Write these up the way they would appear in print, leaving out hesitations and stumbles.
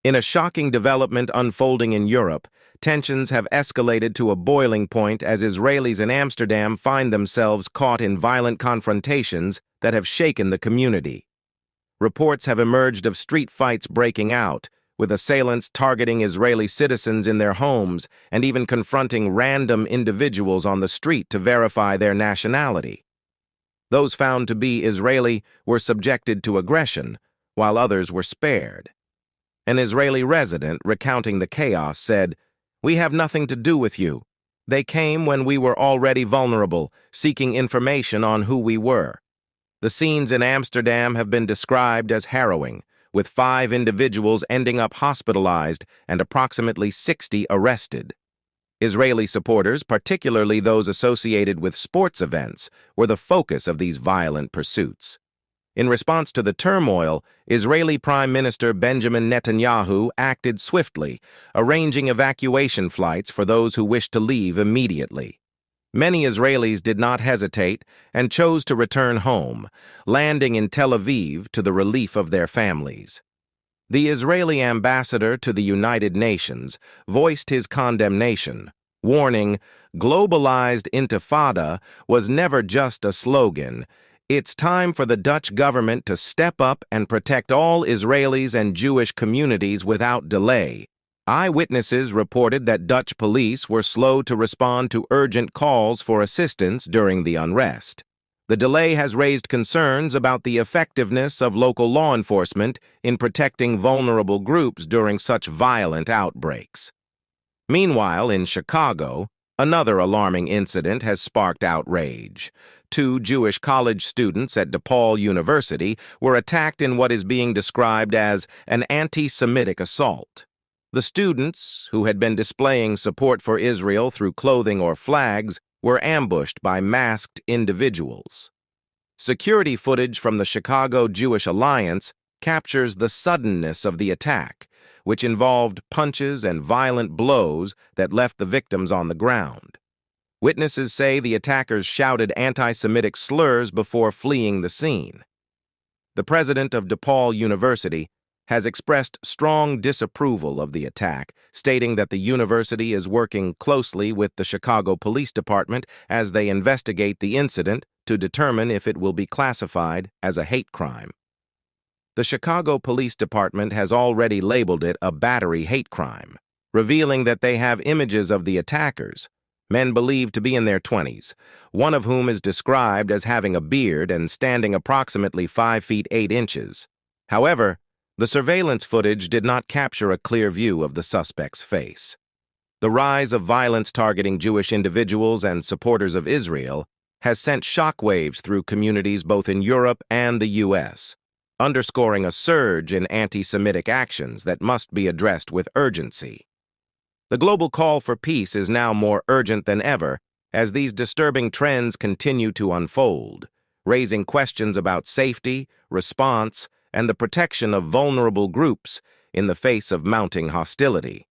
In a shocking development unfolding in Europe, tensions have escalated to a boiling point as Israelis in Amsterdam find themselves caught in violent confrontations that have shaken the community. Reports have emerged of street fights breaking out, with assailants targeting Israeli citizens in their homes and even confronting random individuals on the street to verify their nationality. Those found to be Israeli were subjected to aggression, while others were spared. An Israeli resident recounting the chaos said, "We have nothing to do with you. They came when we were already vulnerable, seeking information on who we were." The scenes in Amsterdam have been described as harrowing, with 5 individuals ending up hospitalized and approximately 60 arrested. Israeli supporters, particularly those associated with sports events, were the focus of these violent pursuits. In response to the turmoil, Israeli Prime Minister Benjamin Netanyahu acted swiftly, arranging evacuation flights for those who wished to leave immediately. Many Israelis did not hesitate and chose to return home, landing in Tel Aviv to the relief of their families. The Israeli ambassador to the United Nations voiced his condemnation, warning, "Globalized intifada was never just a slogan. It's time for the Dutch government to step up and protect all Israelis and Jewish communities without delay." Eyewitnesses reported that Dutch police were slow to respond to urgent calls for assistance during the unrest. The delay has raised concerns about the effectiveness of local law enforcement in protecting vulnerable groups during such violent outbreaks. Meanwhile, in Chicago, another alarming incident has sparked outrage. 2 Jewish college students at DePaul University were attacked in what is being described as an anti-Semitic assault. The students, who had been displaying support for Israel through clothing or flags, were ambushed by masked individuals. Security footage from the Chicago Jewish Alliance captures the suddenness of the attack, which involved punches and violent blows that left the victims on the ground. Witnesses say the attackers shouted anti-Semitic slurs before fleeing the scene. The president of DePaul University has expressed strong disapproval of the attack, stating that the university is working closely with the Chicago Police Department as they investigate the incident to determine if it will be classified as a hate crime. The Chicago Police Department has already labeled it a battery hate crime, revealing that they have images of the attackers, men believed to be in their 20s, one of whom is described as having a beard and standing approximately 5 feet 8 inches. However, the surveillance footage did not capture a clear view of the suspect's face. The rise of violence targeting Jewish individuals and supporters of Israel has sent shockwaves through communities both in Europe and the U.S., underscoring a surge in anti-Semitic actions that must be addressed with urgency. The global call for peace is now more urgent than ever as these disturbing trends continue to unfold, raising questions about safety, response, and the protection of vulnerable groups in the face of mounting hostility.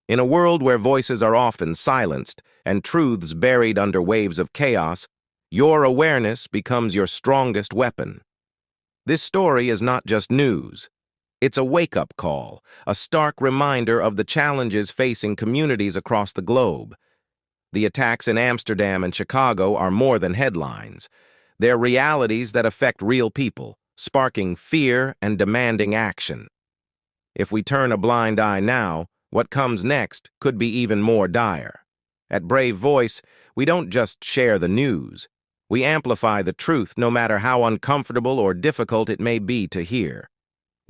In a world where voices are often silenced and truths buried under waves of chaos, your awareness becomes your strongest weapon. This story is not just news. It's a wake-up call, a stark reminder of the challenges facing communities across the globe. The attacks in Amsterdam and Chicago are more than headlines. They're realities that affect real people, sparking fear and demanding action. If we turn a blind eye now, what comes next could be even more dire. At Brave Voice, we don't just share the news. We amplify the truth no matter how uncomfortable or difficult it may be to hear.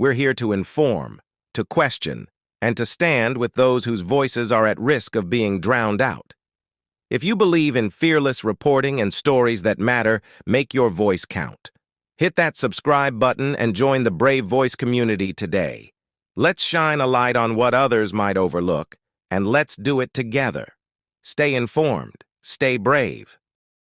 We're here to inform, to question, and to stand with those whose voices are at risk of being drowned out. If you believe in fearless reporting and stories that matter, make your voice count. Hit that subscribe button and join the Brave Voice community today. Let's shine a light on what others might overlook, and let's do it together. Stay informed, stay brave,